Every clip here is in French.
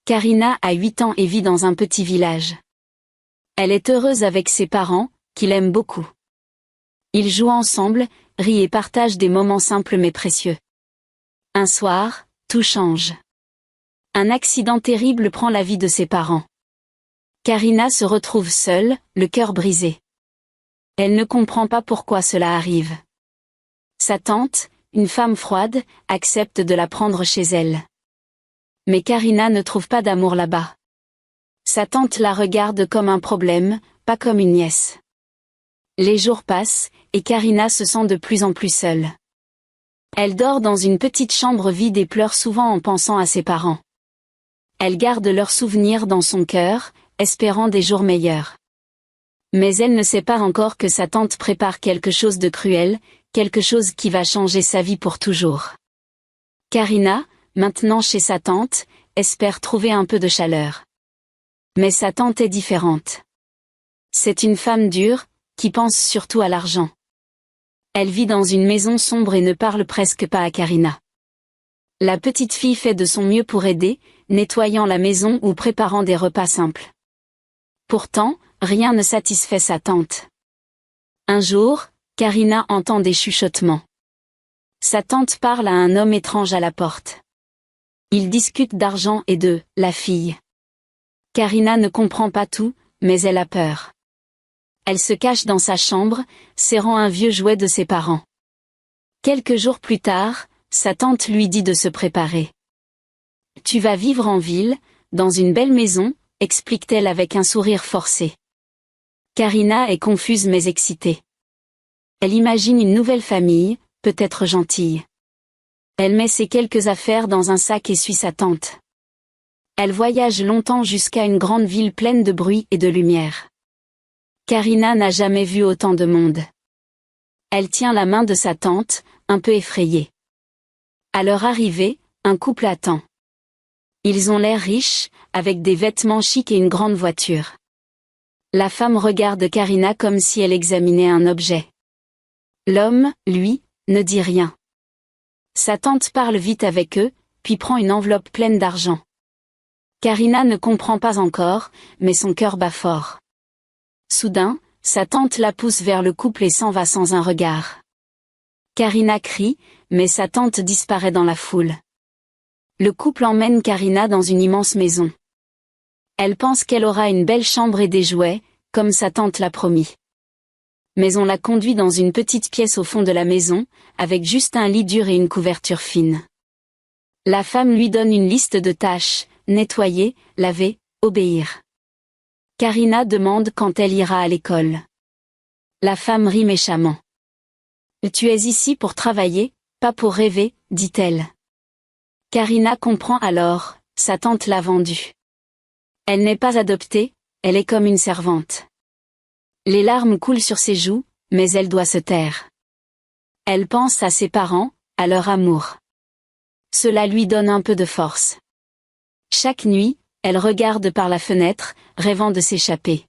Karina a 8 ans et vit dans un petit village. Elle est heureuse avec ses parents, qui l'aiment beaucoup. Ils jouent ensemble, rient et partagent des moments simples mais précieux. Un soir, tout change. Un accident terrible prend la vie de ses parents. Karina se retrouve seule, le cœur brisé. Elle ne comprend pas pourquoi cela arrive. Sa tante, une femme froide, accepte de la prendre chez elle. Mais Karina ne trouve pas d'amour là-bas. Sa tante la regarde comme un problème, pas comme une nièce. Les jours passent, et Karina se sent de plus en plus seule. Elle dort dans une petite chambre vide et pleure souvent en pensant à ses parents. Elle garde leurs souvenirs dans son cœur, espérant des jours meilleurs. Mais elle ne sait pas encore que sa tante prépare quelque chose de cruel, quelque chose qui va changer sa vie pour toujours. Karina, maintenant chez sa tante, espère trouver un peu de chaleur. Mais sa tante est différente. C'est une femme dure, qui pense surtout à l'argent. Elle vit dans une maison sombre et ne parle presque pas à Karina. La petite fille fait de son mieux pour aider, nettoyant la maison ou préparant des repas simples. Pourtant, rien ne satisfait sa tante. Un jour, Karina entend des chuchotements. Sa tante parle à un homme étrange à la porte. Ils discutent d'argent et de « la fille ». Karina ne comprend pas tout, mais elle a peur. Elle se cache dans sa chambre, serrant un vieux jouet de ses parents. Quelques jours plus tard, sa tante lui dit de se préparer. « Tu vas vivre en ville, dans une belle maison », explique-t-elle avec un sourire forcé. Karina est confuse mais excitée. Elle imagine une nouvelle famille, peut-être gentille. Elle met ses quelques affaires dans un sac et suit sa tante. Elle voyage longtemps jusqu'à une grande ville pleine de bruit et de lumière. Karina n'a jamais vu autant de monde. Elle tient la main de sa tante, un peu effrayée. À leur arrivée, un couple attend. Ils ont l'air riches, avec des vêtements chics et une grande voiture. La femme regarde Karina comme si elle examinait un objet. L'homme, lui, ne dit rien. Sa tante parle vite avec eux, puis prend une enveloppe pleine d'argent. Karina ne comprend pas encore, mais son cœur bat fort. Soudain, sa tante la pousse vers le couple et s'en va sans un regard. Karina crie, mais sa tante disparaît dans la foule. Le couple emmène Karina dans une immense maison. Elle pense qu'elle aura une belle chambre et des jouets, comme sa tante l'a promis. Mais on la conduit dans une petite pièce au fond de la maison, avec juste un lit dur et une couverture fine. La femme lui donne une liste de tâches, nettoyer, laver, obéir. Karina demande quand elle ira à l'école. La femme rit méchamment. « Tu es ici pour travailler, pas pour rêver », dit-elle. Karina comprend alors, sa tante l'a vendue. Elle n'est pas adoptée, elle est comme une servante. Les larmes coulent sur ses joues, mais elle doit se taire. Elle pense à ses parents, à leur amour. Cela lui donne un peu de force. Chaque nuit, elle regarde par la fenêtre, rêvant de s'échapper.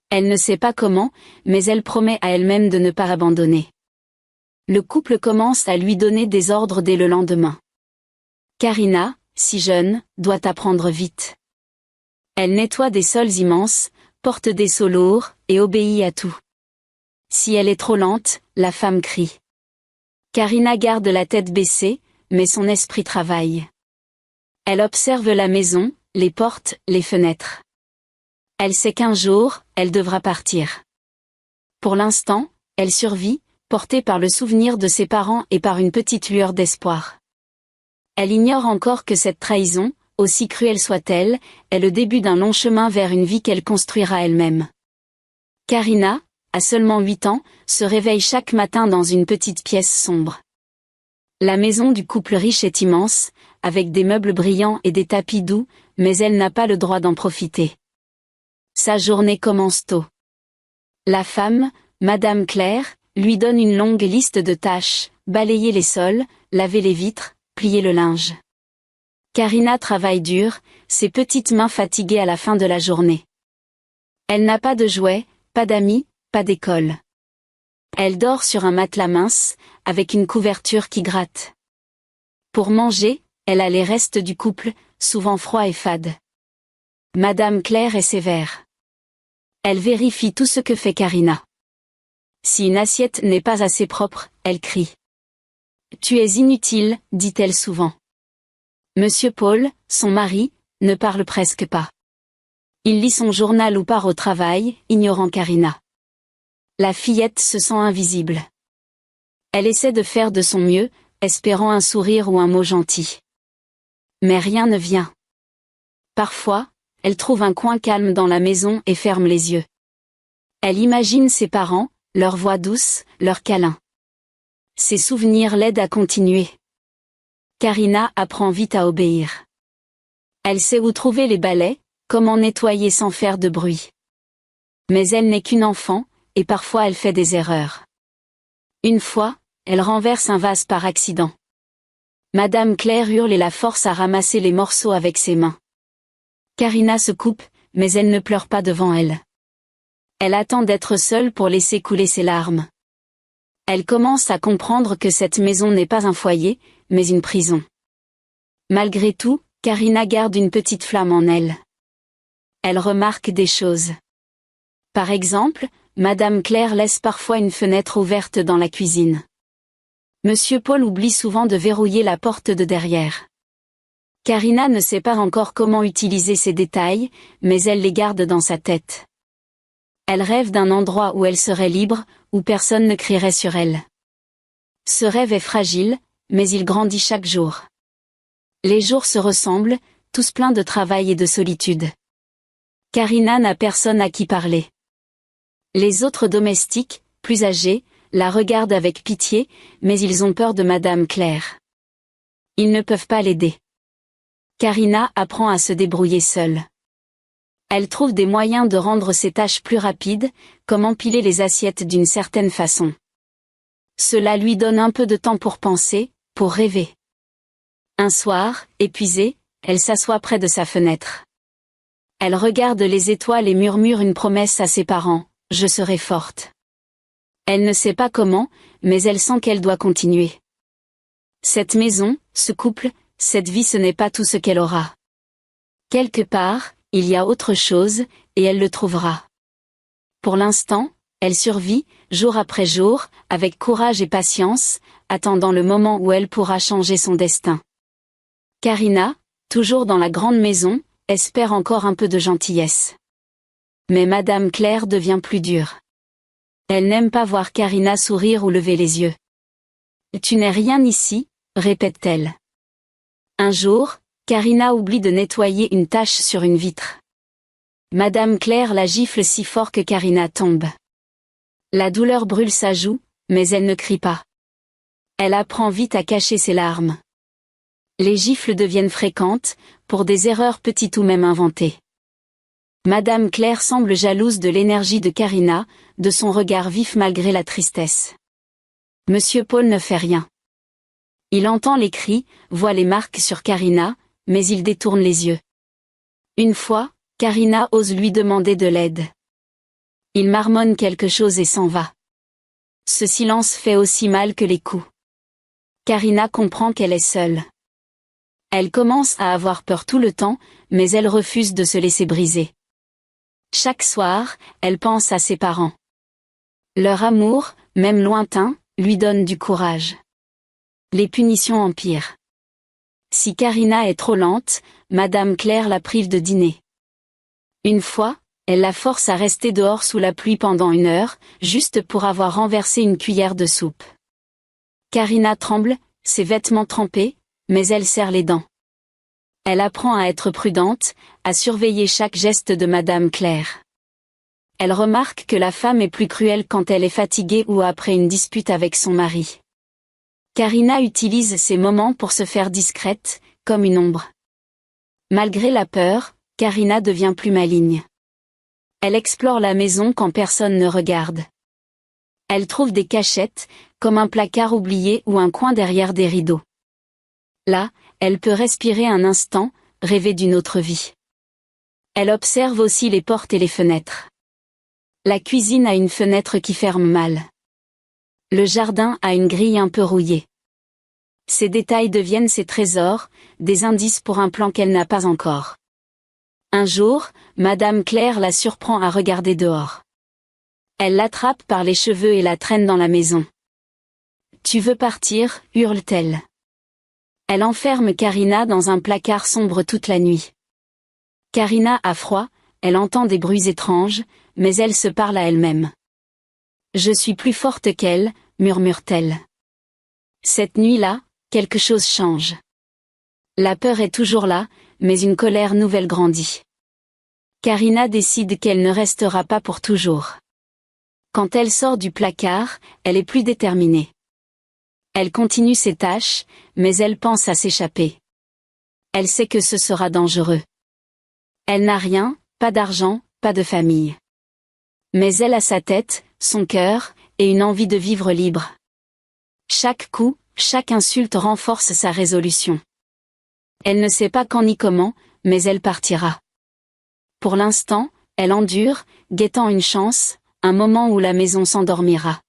Elle ne sait pas comment, mais elle promet à elle-même de ne pas abandonner. Le couple commence à lui donner des ordres dès le lendemain. Karina, si jeune, doit apprendre vite. Elle nettoie des sols immenses, porte des seaux lourds, et obéit à tout. Si elle est trop lente, la femme crie. Karina garde la tête baissée, mais son esprit travaille. Elle observe la maison, les portes, les fenêtres. Elle sait qu'un jour, elle devra partir. Pour l'instant, elle survit, portée par le souvenir de ses parents et par une petite lueur d'espoir. Elle ignore encore que cette trahison, aussi cruelle soit-elle, est le début d'un long chemin vers une vie qu'elle construira elle-même. Karina, à seulement 8 ans, se réveille chaque matin dans une petite pièce sombre. La maison du couple riche est immense, avec des meubles brillants et des tapis doux, mais elle n'a pas le droit d'en profiter. Sa journée commence tôt. La femme, Madame Claire, lui donne une longue liste de tâches, balayer les sols, laver les vitres, plier le linge. Karina travaille dur, ses petites mains fatiguées à la fin de la journée. Elle n'a pas de jouets, pas d'amis, pas d'école. Elle dort sur un matelas mince, avec une couverture qui gratte. Pour manger, Elle a les restes du couple, souvent froid et fade. Madame Claire est sévère. Elle vérifie tout ce que fait Karina. Si une assiette n'est pas assez propre, elle crie. Tu es inutile, dit-elle souvent. Monsieur Paul, son mari, ne parle presque pas. Il lit son journal ou part au travail, ignorant Karina. La fillette se sent invisible. Elle essaie de faire de son mieux, espérant un sourire ou un mot gentil. Mais rien ne vient. Parfois, elle trouve un coin calme dans la maison et ferme les yeux. Elle imagine ses parents, leur voix douce, leurs câlins. Ses souvenirs l'aident à continuer. Karina apprend vite à obéir. Elle sait où trouver les balais, comment nettoyer sans faire de bruit. Mais elle n'est qu'une enfant, et parfois elle fait des erreurs. Une fois, elle renverse un vase par accident. Madame Claire hurle et la force à ramasser les morceaux avec ses mains. Karina se coupe, mais elle ne pleure pas devant elle. Elle attend d'être seule pour laisser couler ses larmes. Elle commence à comprendre que cette maison n'est pas un foyer, mais une prison. Malgré tout, Karina garde une petite flamme en elle. Elle remarque des choses. Par exemple, Madame Claire laisse parfois une fenêtre ouverte dans la cuisine. Monsieur Paul oublie souvent de verrouiller la porte de derrière. Karina ne sait pas encore comment utiliser ces détails, mais elle les garde dans sa tête. Elle rêve d'un endroit où elle serait libre, où personne ne crierait sur elle. Ce rêve est fragile, mais il grandit chaque jour. Les jours se ressemblent, tous pleins de travail et de solitude. Karina n'a personne à qui parler. Les autres domestiques, plus âgés, la regardent avec pitié, mais ils ont peur de Madame Claire. Ils ne peuvent pas l'aider. Karina apprend à se débrouiller seule. Elle trouve des moyens de rendre ses tâches plus rapides, comme empiler les assiettes d'une certaine façon. Cela lui donne un peu de temps pour penser, pour rêver. Un soir, épuisée, elle s'assoit près de sa fenêtre. Elle regarde les étoiles et murmure une promesse à ses parents, « Je serai forte ». Elle ne sait pas comment, mais elle sent qu'elle doit continuer. Cette maison, ce couple, cette vie ce n'est pas tout ce qu'elle aura. Quelque part, il y a autre chose, et elle le trouvera. Pour l'instant, elle survit, jour après jour, avec courage et patience, attendant le moment où elle pourra changer son destin. Karina, toujours dans la grande maison, espère encore un peu de gentillesse. Mais Madame Claire devient plus dure. Elle n'aime pas voir Karina sourire ou lever les yeux. « Tu n'es rien ici », répète-t-elle. Un jour, Karina oublie de nettoyer une tache sur une vitre. Madame Claire la gifle si fort que Karina tombe. La douleur brûle sa joue, mais elle ne crie pas. Elle apprend vite à cacher ses larmes. Les gifles deviennent fréquentes, pour des erreurs petites ou même inventées. Madame Claire semble jalouse de l'énergie de Karina, de son regard vif malgré la tristesse. Monsieur Paul ne fait rien. Il entend les cris, voit les marques sur Karina, mais il détourne les yeux. Une fois, Karina ose lui demander de l'aide. Il marmonne quelque chose et s'en va. Ce silence fait aussi mal que les coups. Karina comprend qu'elle est seule. Elle commence à avoir peur tout le temps, mais elle refuse de se laisser briser. Chaque soir, elle pense à ses parents. Leur amour, même lointain, lui donne du courage. Les punitions empirent. Si Karina est trop lente, Madame Claire la prive de dîner. Une fois, elle la force à rester dehors sous la pluie pendant 1 heure, juste pour avoir renversé une cuillère de soupe. Karina tremble, ses vêtements trempés, mais elle serre les dents. Elle apprend à être prudente, à surveiller chaque geste de Madame Claire. Elle remarque que la femme est plus cruelle quand elle est fatiguée ou après une dispute avec son mari. Karina utilise ces moments pour se faire discrète, comme une ombre. Malgré la peur, Karina devient plus maligne. Elle explore la maison quand personne ne regarde. Elle trouve des cachettes, comme un placard oublié ou un coin derrière des rideaux. Là, elle peut respirer un instant, rêver d'une autre vie. Elle observe aussi les portes et les fenêtres. La cuisine a une fenêtre qui ferme mal. Le jardin a une grille un peu rouillée. Ces détails deviennent ses trésors, des indices pour un plan qu'elle n'a pas encore. Un jour, Madame Claire la surprend à regarder dehors. Elle l'attrape par les cheveux et la traîne dans la maison. « Tu veux partir ?» hurle-t-elle. Elle enferme Karina dans un placard sombre toute la nuit. Karina a froid, elle entend des bruits étranges, mais elle se parle à elle-même. « Je suis plus forte qu'elle », murmure-t-elle. Cette nuit-là, quelque chose change. La peur est toujours là, mais une colère nouvelle grandit. Karina décide qu'elle ne restera pas pour toujours. Quand elle sort du placard, elle est plus déterminée. Elle continue ses tâches, mais elle pense à s'échapper. Elle sait que ce sera dangereux. Elle n'a rien, pas d'argent, pas de famille. Mais elle a sa tête, son cœur, et une envie de vivre libre. Chaque coup, chaque insulte renforce sa résolution. Elle ne sait pas quand ni comment, mais elle partira. Pour l'instant, elle endure, guettant une chance, un moment où la maison s'endormira.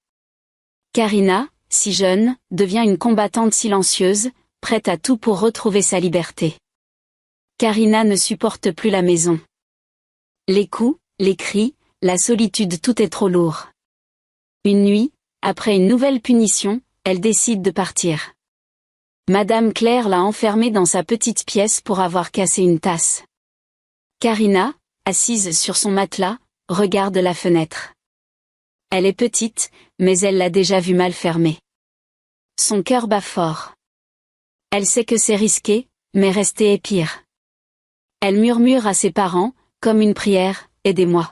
Karina, si jeune, devient une combattante silencieuse, prête à tout pour retrouver sa liberté. Karina ne supporte plus la maison. Les coups, les cris, la solitude, tout est trop lourd. Une nuit, après une nouvelle punition, elle décide de partir. Madame Claire l'a enfermée dans sa petite pièce pour avoir cassé une tasse. Karina, assise sur son matelas, regarde la fenêtre. Elle est petite, mais elle l'a déjà vue mal fermée. Son cœur bat fort. Elle sait que c'est risqué, mais rester est pire. Elle murmure à ses parents, comme une prière, « Aidez-moi ».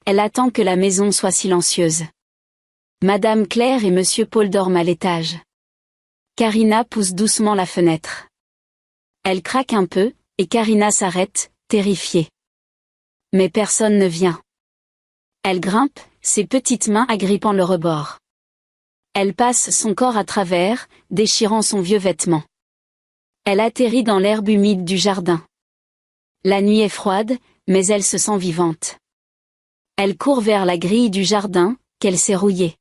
Elle attend que la maison soit silencieuse. Madame Claire et Monsieur Paul dorment à l'étage. Karina pousse doucement la fenêtre. Elle craque un peu, et Karina s'arrête, terrifiée. Mais personne ne vient. Elle grimpe, ses petites mains agrippant le rebord. Elle passe son corps à travers, déchirant son vieux vêtement. Elle atterrit dans l'herbe humide du jardin. La nuit est froide, mais elle se sent vivante. Elle court vers la grille du jardin, qu'elle s'est rouillée.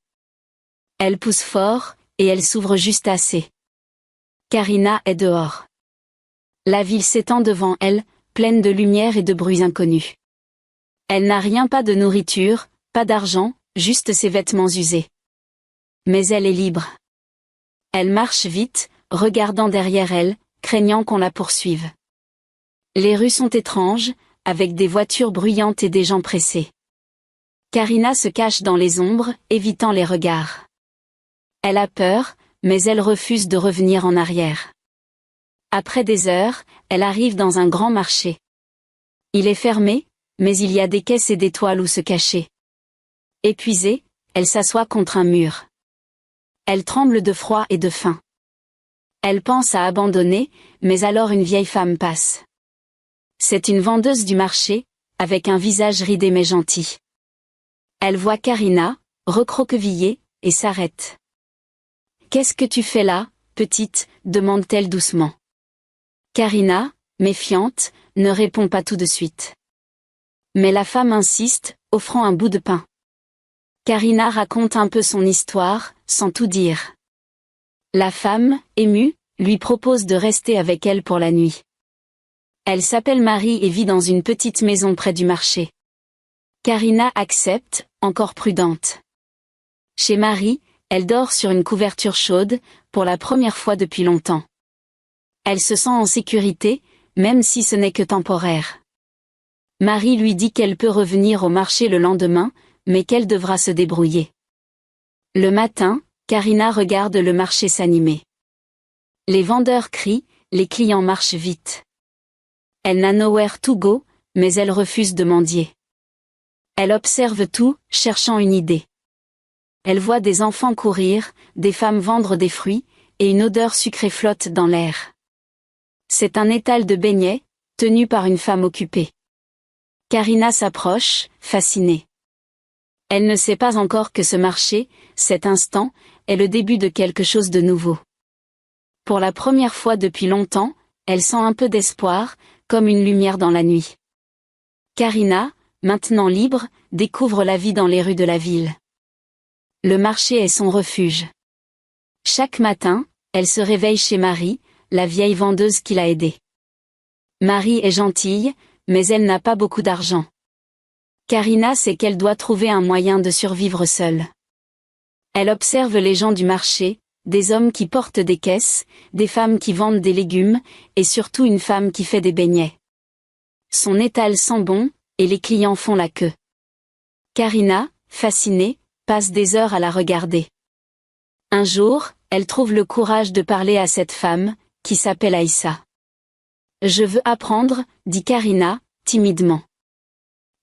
Elle pousse fort, et elle s'ouvre juste assez. Karina est dehors. La ville s'étend devant elle, pleine de lumière et de bruits inconnus. Elle n'a rien, pas de nourriture, pas d'argent, juste ses vêtements usés. Mais elle est libre. Elle marche vite, regardant derrière elle, craignant qu'on la poursuive. Les rues sont étranges, avec des voitures bruyantes et des gens pressés. Karina se cache dans les ombres, évitant les regards. Elle a peur, mais elle refuse de revenir en arrière. Après des heures, elle arrive dans un grand marché. Il est fermé, mais il y a des caisses et des toiles où se cacher. Épuisée, elle s'assoit contre un mur. Elle tremble de froid et de faim. Elle pense à abandonner, mais alors une vieille femme passe. C'est une vendeuse du marché, avec un visage ridé mais gentil. Elle voit Karina, recroquevillée, et s'arrête. « Qu'est-ce que tu fais là, petite ?» demande-t-elle doucement. Karina, méfiante, ne répond pas tout de suite. Mais la femme insiste, offrant un bout de pain. Karina raconte un peu son histoire, sans tout dire. La femme, émue, lui propose de rester avec elle pour la nuit. Elle s'appelle Marie et vit dans une petite maison près du marché. Karina accepte, encore prudente. Chez Marie, elle dort sur une couverture chaude, pour la première fois depuis longtemps. Elle se sent en sécurité, même si ce n'est que temporaire. Marie lui dit qu'elle peut revenir au marché le lendemain, mais qu'elle devra se débrouiller. Le matin, Karina regarde le marché s'animer. Les vendeurs crient, les clients marchent vite. Elle n'a nowhere to go, mais elle refuse de mendier. Elle observe tout, cherchant une idée. Elle voit des enfants courir, des femmes vendre des fruits, et une odeur sucrée flotte dans l'air. C'est un étal de beignets, tenu par une femme occupée. Karina s'approche, fascinée. Elle ne sait pas encore que ce marché, cet instant, est le début de quelque chose de nouveau. Pour la première fois depuis longtemps, elle sent un peu d'espoir, comme une lumière dans la nuit. Karina, maintenant libre, découvre la vie dans les rues de la ville. Le marché est son refuge. Chaque matin, elle se réveille chez Marie, la vieille vendeuse qui l'a aidée. Marie est gentille, mais elle n'a pas beaucoup d'argent. Karina sait qu'elle doit trouver un moyen de survivre seule. Elle observe les gens du marché, des hommes qui portent des caisses, des femmes qui vendent des légumes, et surtout une femme qui fait des beignets. Son étal sent bon, et les clients font la queue. Karina, fascinée, passe des heures à la regarder. Un jour, elle trouve le courage de parler à cette femme, qui s'appelle Aïssa. « Je veux apprendre », dit Karina, timidement.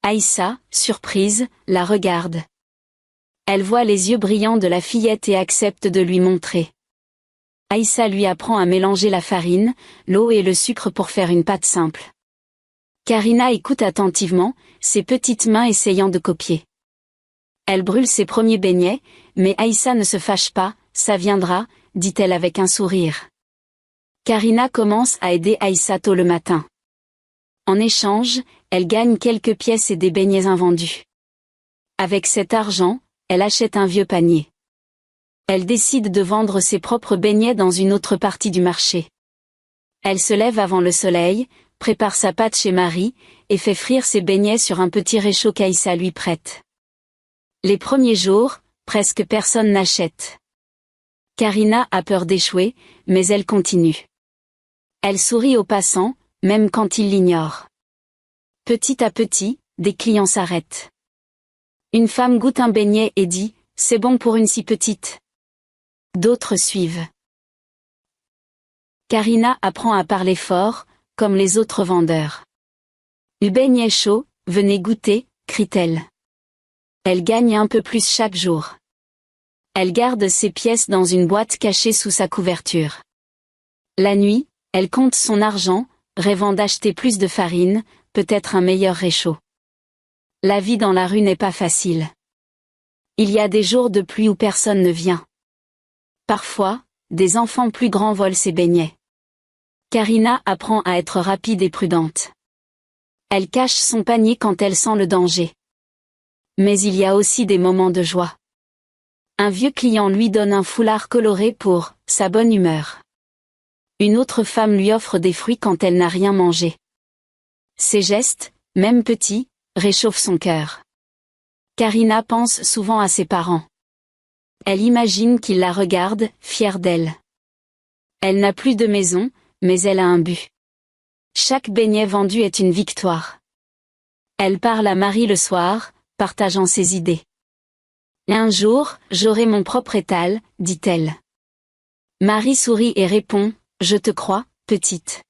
Aïssa, surprise, la regarde. Elle voit les yeux brillants de la fillette et accepte de lui montrer. Aïssa lui apprend à mélanger la farine, l'eau et le sucre pour faire une pâte simple. Karina écoute attentivement, ses petites mains essayant de copier. Elle brûle ses premiers beignets, mais Aïssa ne se fâche pas, ça viendra, dit-elle avec un sourire. Karina commence à aider Aïssa tôt le matin. En échange, elle gagne quelques pièces et des beignets invendus. Avec cet argent, elle achète un vieux panier. Elle décide de vendre ses propres beignets dans une autre partie du marché. Elle se lève avant le soleil, prépare sa pâte chez Marie, et fait frire ses beignets sur un petit réchaud qu'Aïssa lui prête. Les premiers jours, presque personne n'achète. Karina a peur d'échouer, mais elle continue. Elle sourit aux passants, même quand ils l'ignorent. Petit à petit, des clients s'arrêtent. Une femme goûte un beignet et dit « C'est bon pour une si petite ». D'autres suivent. Karina apprend à parler fort, comme les autres vendeurs. « Le beignet chaud, venez goûter », crie-t-elle. Elle gagne un peu plus chaque jour. Elle garde ses pièces dans une boîte cachée sous sa couverture. La nuit, elle compte son argent, rêvant d'acheter plus de farine, peut-être un meilleur réchaud. La vie dans la rue n'est pas facile. Il y a des jours de pluie où personne ne vient. Parfois, des enfants plus grands volent ses beignets. Karina apprend à être rapide et prudente. Elle cache son panier quand elle sent le danger. Mais il y a aussi des moments de joie. Un vieux client lui donne un foulard coloré pour sa bonne humeur. Une autre femme lui offre des fruits quand elle n'a rien mangé. Ces gestes, même petits, réchauffent son cœur. Karina pense souvent à ses parents. Elle imagine qu'ils la regardent, fiers d'elle. Elle n'a plus de maison, mais elle a un but. Chaque beignet vendu est une victoire. Elle parle à Marie le soir, partageant ses idées. Un jour, j'aurai mon propre étal, dit-elle. Marie sourit et répond, je te crois, petite.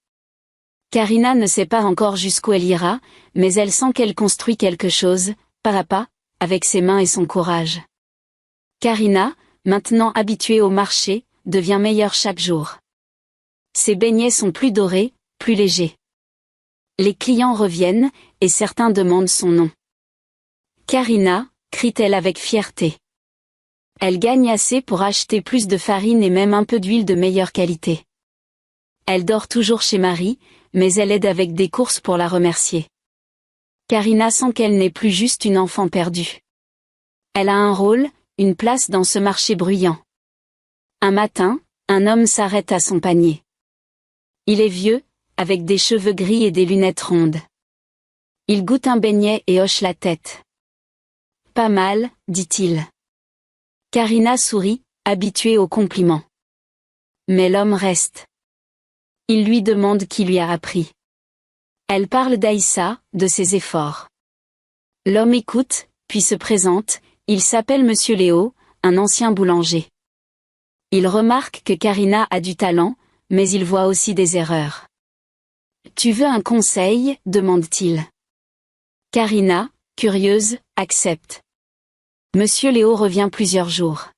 Karina ne sait pas encore jusqu'où elle ira, mais elle sent qu'elle construit quelque chose, pas à pas, avec ses mains et son courage. Karina, maintenant habituée au marché, devient meilleure chaque jour. Ses beignets sont plus dorés, plus légers. Les clients reviennent, et certains demandent son nom. Karina, crie-t-elle avec fierté. Elle gagne assez pour acheter plus de farine et même un peu d'huile de meilleure qualité. Elle dort toujours chez Marie, mais elle aide avec des courses pour la remercier. Karina sent qu'elle n'est plus juste une enfant perdue. Elle a un rôle, une place dans ce marché bruyant. Un matin, un homme s'arrête à son panier. Il est vieux, avec des cheveux gris et des lunettes rondes. Il goûte un beignet et hoche la tête. « Pas mal, dit-il. » Karina sourit, habituée aux compliments. Mais l'homme reste. Il lui demande qui lui a appris. Elle parle d'Aïssa, de ses efforts. L'homme écoute, puis se présente, il s'appelle Monsieur Léo, un ancien boulanger. Il remarque que Karina a du talent, mais il voit aussi des erreurs. « Tu veux un conseil ?» demande-t-il. Karina, curieuse, accepte. Monsieur Léo revient plusieurs jours.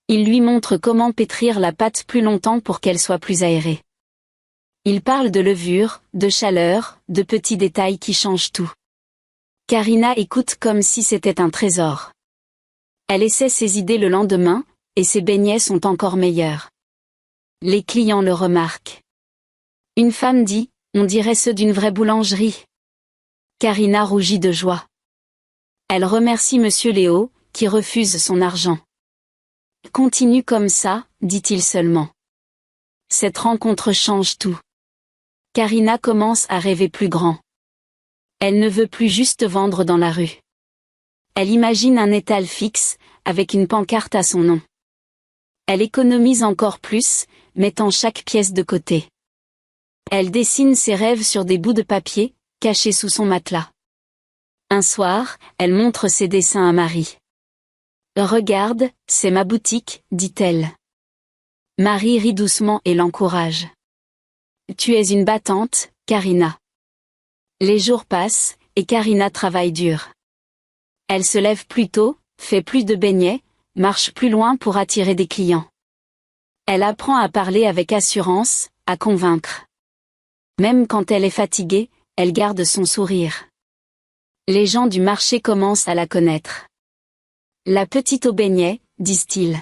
Il lui montre comment pétrir la pâte plus longtemps pour qu'elle soit plus aérée. Il parle de levure, de chaleur, de petits détails qui changent tout. Karina écoute comme si c'était un trésor. Elle essaie ses idées le lendemain, et ses beignets sont encore meilleurs. Les clients le remarquent. Une femme dit, on dirait ceux d'une vraie boulangerie. Karina rougit de joie. Elle remercie Monsieur Léo, qui refuse son argent. Continue comme ça, dit-il seulement. Cette rencontre change tout. Karina commence à rêver plus grand. Elle ne veut plus juste vendre dans la rue. Elle imagine un étal fixe, avec une pancarte à son nom. Elle économise encore plus, mettant chaque pièce de côté. Elle dessine ses rêves sur des bouts de papier, cachés sous son matelas. Un soir, elle montre ses dessins à Marie. « Regarde, c'est ma boutique, dit-elle. » Marie rit doucement et l'encourage. « Tu es une battante, Karina. » Les jours passent, et Karina travaille dur. Elle se lève plus tôt, fait plus de beignets, marche plus loin pour attirer des clients. Elle apprend à parler avec assurance, à convaincre. Même quand elle est fatiguée, elle garde son sourire. Les gens du marché commencent à la connaître. La petite au beignet, disent-ils.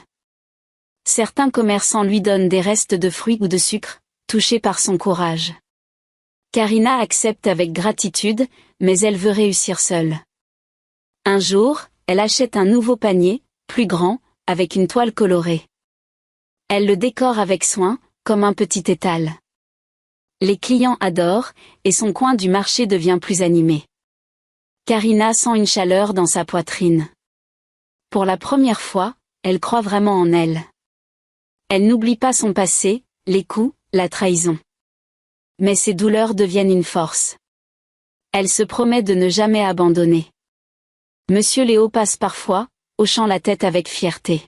Certains commerçants lui donnent des restes de fruits ou de sucre, touchés par son courage. Karina accepte avec gratitude, mais elle veut réussir seule. Un jour, elle achète un nouveau panier, plus grand, avec une toile colorée. Elle le décore avec soin, comme un petit étal. Les clients adorent, et son coin du marché devient plus animé. Karina sent une chaleur dans sa poitrine. Pour la première fois, elle croit vraiment en elle. Elle n'oublie pas son passé, les coups, la trahison. Mais ses douleurs deviennent une force. Elle se promet de ne jamais abandonner. Monsieur Léo passe parfois, hochant la tête avec fierté.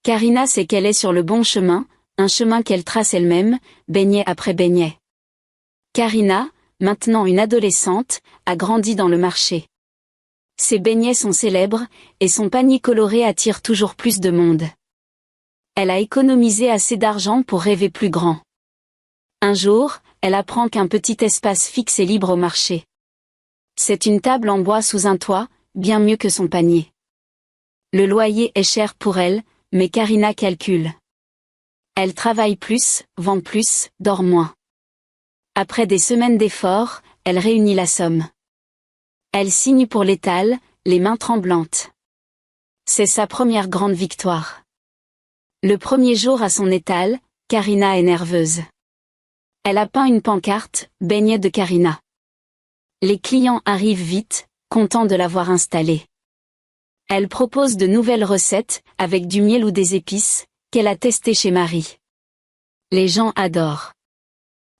Karina sait qu'elle est sur le bon chemin, un chemin qu'elle trace elle-même, beignet après beignet. Karina, maintenant une adolescente, a grandi dans le marché. Ses beignets sont célèbres, et son panier coloré attire toujours plus de monde. Elle a économisé assez d'argent pour rêver plus grand. Un jour, elle apprend qu'un petit espace fixe est libre au marché. C'est une table en bois sous un toit, bien mieux que son panier. Le loyer est cher pour elle, mais Karina calcule. Elle travaille plus, vend plus, dort moins. Après des semaines d'efforts, elle réunit la somme. Elle signe pour l'étal, les mains tremblantes. C'est sa première grande victoire. Le premier jour à son étal, Karina est nerveuse. Elle a peint une pancarte, « Beignet de Karina ». Les clients arrivent vite, contents de l'avoir installée. Elle propose de nouvelles recettes, avec du miel ou des épices, qu'elle a testées chez Marie. Les gens adorent.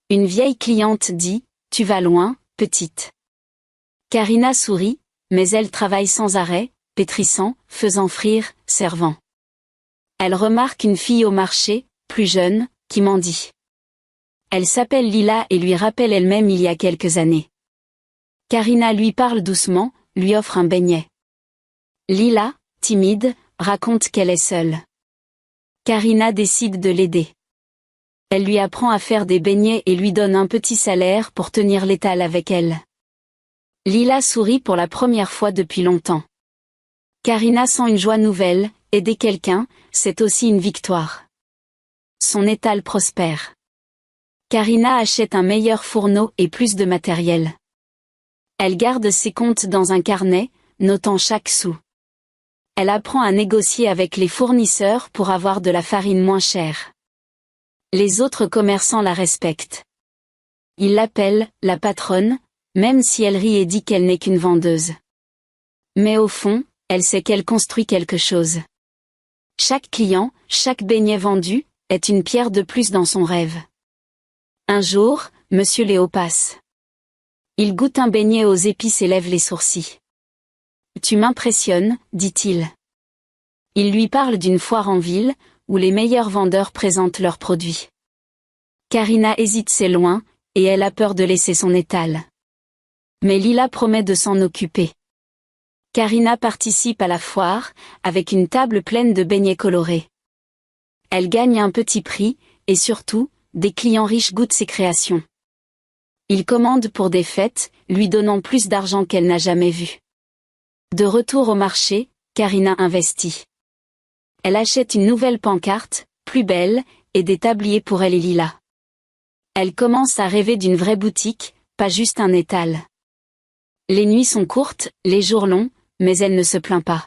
Une vieille cliente dit « Tu vas loin, petite ». Karina sourit, mais elle travaille sans arrêt, pétrissant, faisant frire, servant. Elle remarque une fille au marché, plus jeune, qui mendie. Elle s'appelle Lila et lui rappelle elle-même il y a quelques années. Karina lui parle doucement, lui offre un beignet. Lila, timide, raconte qu'elle est seule. Karina décide de l'aider. Elle lui apprend à faire des beignets et lui donne un petit salaire pour tenir l'étal avec elle. Lila sourit pour la première fois depuis longtemps. Karina sent une joie nouvelle, aider quelqu'un, c'est aussi une victoire. Son étal prospère. Karina achète un meilleur fourneau et plus de matériel. Elle garde ses comptes dans un carnet, notant chaque sou. Elle apprend à négocier avec les fournisseurs pour avoir de la farine moins chère. Les autres commerçants la respectent. Ils l'appellent « la patronne », même si elle rit et dit qu'elle n'est qu'une vendeuse. Mais au fond, elle sait qu'elle construit quelque chose. Chaque client, chaque beignet vendu, est une pierre de plus dans son rêve. Un jour, Monsieur Léo passe. Il goûte un beignet aux épices et lève les sourcils. « Tu m'impressionnes, dit-il. » Il lui parle d'une foire en ville, où les meilleurs vendeurs présentent leurs produits. Karina hésite, c'est loin, et elle a peur de laisser son étal. Mais Lila promet de s'en occuper. Karina participe à la foire, avec une table pleine de beignets colorés. Elle gagne un petit prix, et surtout, des clients riches goûtent ses créations. Ils commandent pour des fêtes, lui donnant plus d'argent qu'elle n'a jamais vu. De retour au marché, Karina investit. Elle achète une nouvelle pancarte, plus belle, et des tabliers pour elle et Lila. Elle commence à rêver d'une vraie boutique, pas juste un étal. Les nuits sont courtes, les jours longs, mais elle ne se plaint pas.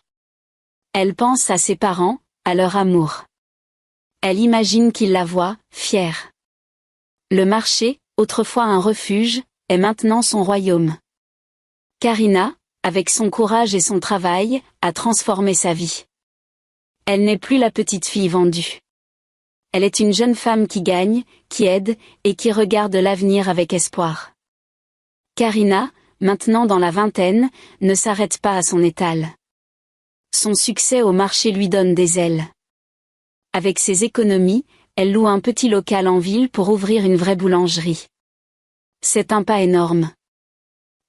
Elle pense à ses parents, à leur amour. Elle imagine qu'il la voit, fière. Le marché, autrefois un refuge, est maintenant son royaume. Karina, avec son courage et son travail, a transformé sa vie. Elle n'est plus la petite fille vendue. Elle est une jeune femme qui gagne, qui aide, et qui regarde l'avenir avec espoir. Karina, maintenant dans la vingtaine, ne s'arrête pas à son étal. Son succès au marché lui donne des ailes. Avec ses économies, elle loue un petit local en ville pour ouvrir une vraie boulangerie. C'est un pas énorme.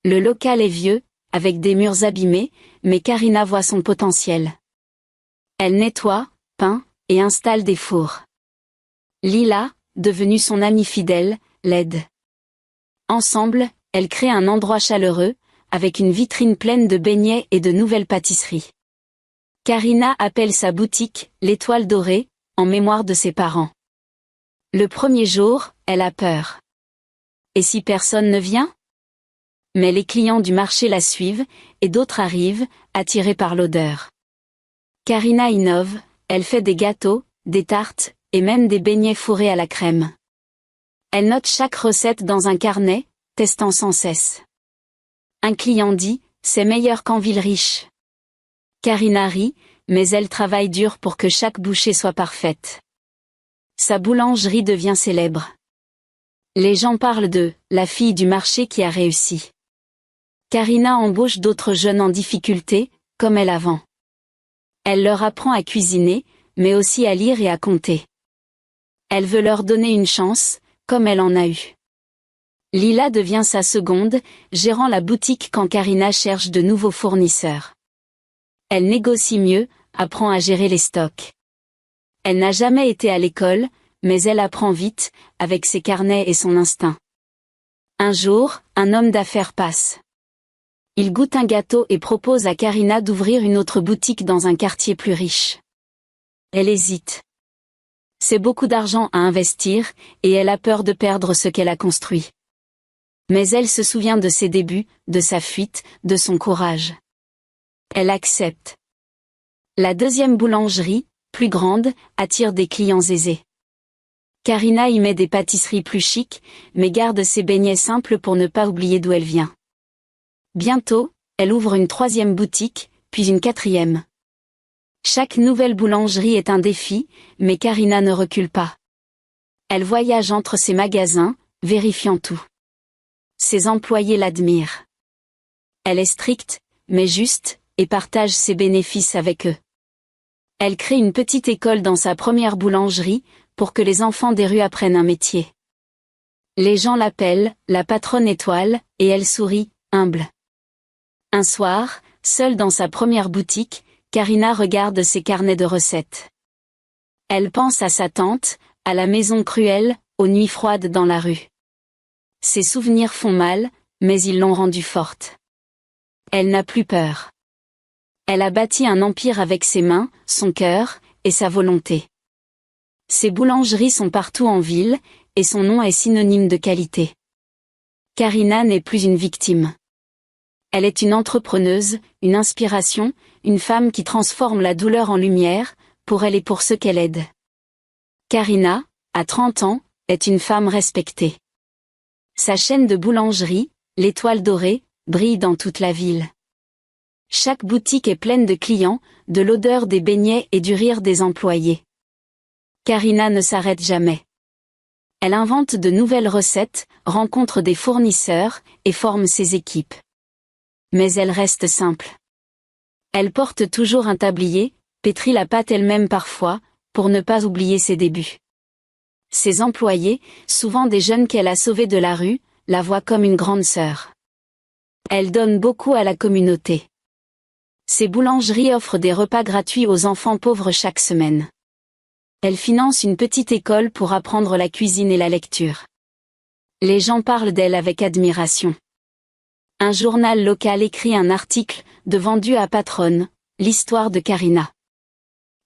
Le local est vieux, avec des murs abîmés, mais Karina voit son potentiel. Elle nettoie, peint, et installe des fours. Lila, devenue son amie fidèle, l'aide. Ensemble, elles créent un endroit chaleureux, avec une vitrine pleine de beignets et de nouvelles pâtisseries. Karina appelle sa boutique « l'Étoile dorée », en mémoire de ses parents. Le premier jour, elle a peur. Et si personne ne vient? Mais les clients du marché la suivent, et d'autres arrivent, attirés par l'odeur. Karina innove, elle fait des gâteaux, des tartes, et même des beignets fourrés à la crème. Elle note chaque recette dans un carnet, testant sans cesse. Un client dit, c'est meilleur qu'en ville riche. Karina rit, mais elle travaille dur pour que chaque bouchée soit parfaite. Sa boulangerie devient célèbre. Les gens parlent de « la fille du marché qui a réussi ». Karina embauche d'autres jeunes en difficulté, comme elle avant. Elle leur apprend à cuisiner, mais aussi à lire et à compter. Elle veut leur donner une chance, comme elle en a eu. Lila devient sa seconde, gérant la boutique quand Karina cherche de nouveaux fournisseurs. Elle négocie mieux, apprend à gérer les stocks. Elle n'a jamais été à l'école, mais elle apprend vite, avec ses carnets et son instinct. Un jour, un homme d'affaires passe. Il goûte un gâteau et propose à Karina d'ouvrir une autre boutique dans un quartier plus riche. Elle hésite. C'est beaucoup d'argent à investir, et elle a peur de perdre ce qu'elle a construit. Mais elle se souvient de ses débuts, de sa fuite, de son courage. Elle accepte. La deuxième boulangerie, plus grande, attire des clients aisés. Karina y met des pâtisseries plus chics, mais garde ses beignets simples pour ne pas oublier d'où elle vient. Bientôt, elle ouvre une troisième boutique, puis une quatrième. Chaque nouvelle boulangerie est un défi, mais Karina ne recule pas. Elle voyage entre ses magasins, vérifiant tout. Ses employés l'admirent. Elle est stricte, mais juste, et partage ses bénéfices avec eux. Elle crée une petite école dans sa première boulangerie, pour que les enfants des rues apprennent un métier. Les gens l'appellent « la patronne étoile » et elle sourit, humble. Un soir, seule dans sa première boutique, Karina regarde ses carnets de recettes. Elle pense à sa tante, à la maison cruelle, aux nuits froides dans la rue. Ses souvenirs font mal, mais ils l'ont rendue forte. Elle n'a plus peur. Elle a bâti un empire avec ses mains, son cœur, et sa volonté. Ses boulangeries sont partout en ville, et son nom est synonyme de qualité. Karina n'est plus une victime. Elle est une entrepreneuse, une inspiration, une femme qui transforme la douleur en lumière, pour elle et pour ceux qu'elle aide. Karina, à 30 ans, est une femme respectée. Sa chaîne de boulangerie, l'Étoile dorée, brille dans toute la ville. Chaque boutique est pleine de clients, de l'odeur des beignets et du rire des employés. Karina ne s'arrête jamais. Elle invente de nouvelles recettes, rencontre des fournisseurs, et forme ses équipes. Mais elle reste simple. Elle porte toujours un tablier, pétrit la pâte elle-même parfois, pour ne pas oublier ses débuts. Ses employés, souvent des jeunes qu'elle a sauvés de la rue, la voient comme une grande sœur. Elle donne beaucoup à la communauté. Ses boulangeries offrent des repas gratuits aux enfants pauvres chaque semaine. Elle finance une petite école pour apprendre la cuisine et la lecture. Les gens parlent d'elle avec admiration. Un journal local écrit un article de Vendu à Patronne, l'histoire de Karina.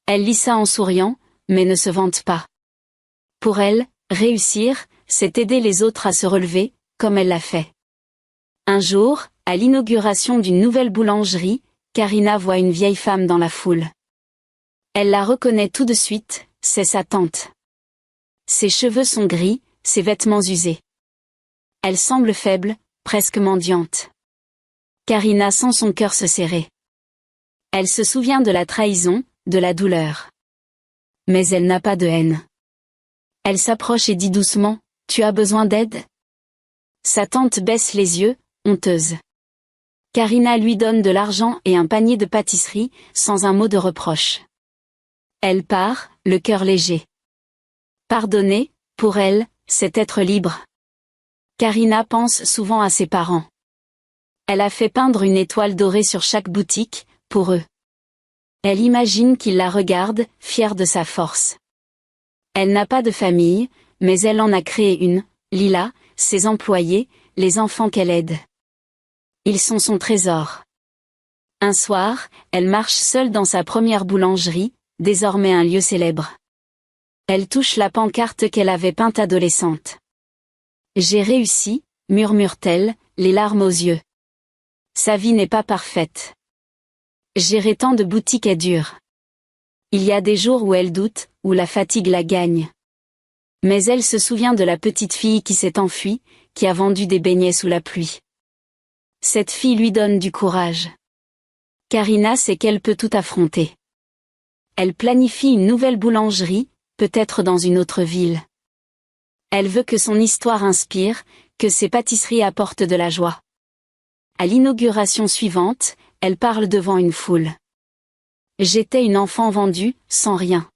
Elle lit ça en souriant, mais ne se vante pas. Pour elle, réussir, c'est aider les autres à se relever, comme elle l'a fait. Un jour, à l'inauguration d'une nouvelle boulangerie, Karina voit une vieille femme dans la foule. Elle la reconnaît tout de suite, c'est sa tante. Ses cheveux sont gris, ses vêtements usés. Elle semble faible, presque mendiante. Karina sent son cœur se serrer. Elle se souvient de la trahison, de la douleur. Mais elle n'a pas de haine. Elle s'approche et dit doucement, « Tu as besoin d'aide ?» Sa tante baisse les yeux, honteuse. Karina lui donne de l'argent et un panier de pâtisserie, sans un mot de reproche. Elle part, le cœur léger. Pardonner, pour elle, c'est être libre. Karina pense souvent à ses parents. Elle a fait peindre une étoile dorée sur chaque boutique, pour eux. Elle imagine qu'ils la regardent, fière de sa force. Elle n'a pas de famille, mais elle en a créé une, Lila, ses employés, les enfants qu'elle aide. Ils sont son trésor. Un soir, elle marche seule dans sa première boulangerie, désormais un lieu célèbre. Elle touche la pancarte qu'elle avait peinte adolescente. « J'ai réussi », murmure-t-elle, les larmes aux yeux. Sa vie n'est pas parfaite. Gérer tant de boutiques est dur. Il y a des jours où elle doute, où la fatigue la gagne. Mais elle se souvient de la petite fille qui s'est enfuie, qui a vendu des beignets sous la pluie. Cette fille lui donne du courage. Karina sait qu'elle peut tout affronter. Elle planifie une nouvelle boulangerie, peut-être dans une autre ville. Elle veut que son histoire inspire, que ses pâtisseries apportent de la joie. À l'inauguration suivante, elle parle devant une foule. « J'étais une enfant vendue, sans rien.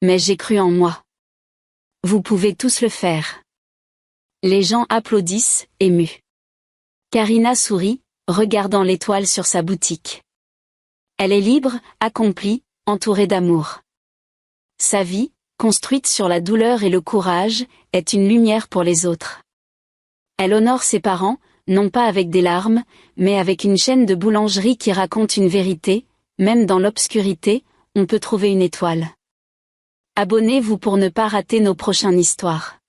Mais j'ai cru en moi. Vous pouvez tous le faire. » Les gens applaudissent, émus. Karina sourit, regardant l'étoile sur sa boutique. Elle est libre, accomplie, entourée d'amour. Sa vie, construite sur la douleur et le courage, est une lumière pour les autres. Elle honore ses parents, non pas avec des larmes, mais avec une chaîne de boulangerie qui raconte une vérité, même dans l'obscurité, on peut trouver une étoile. Abonnez-vous pour ne pas rater nos prochaines histoires.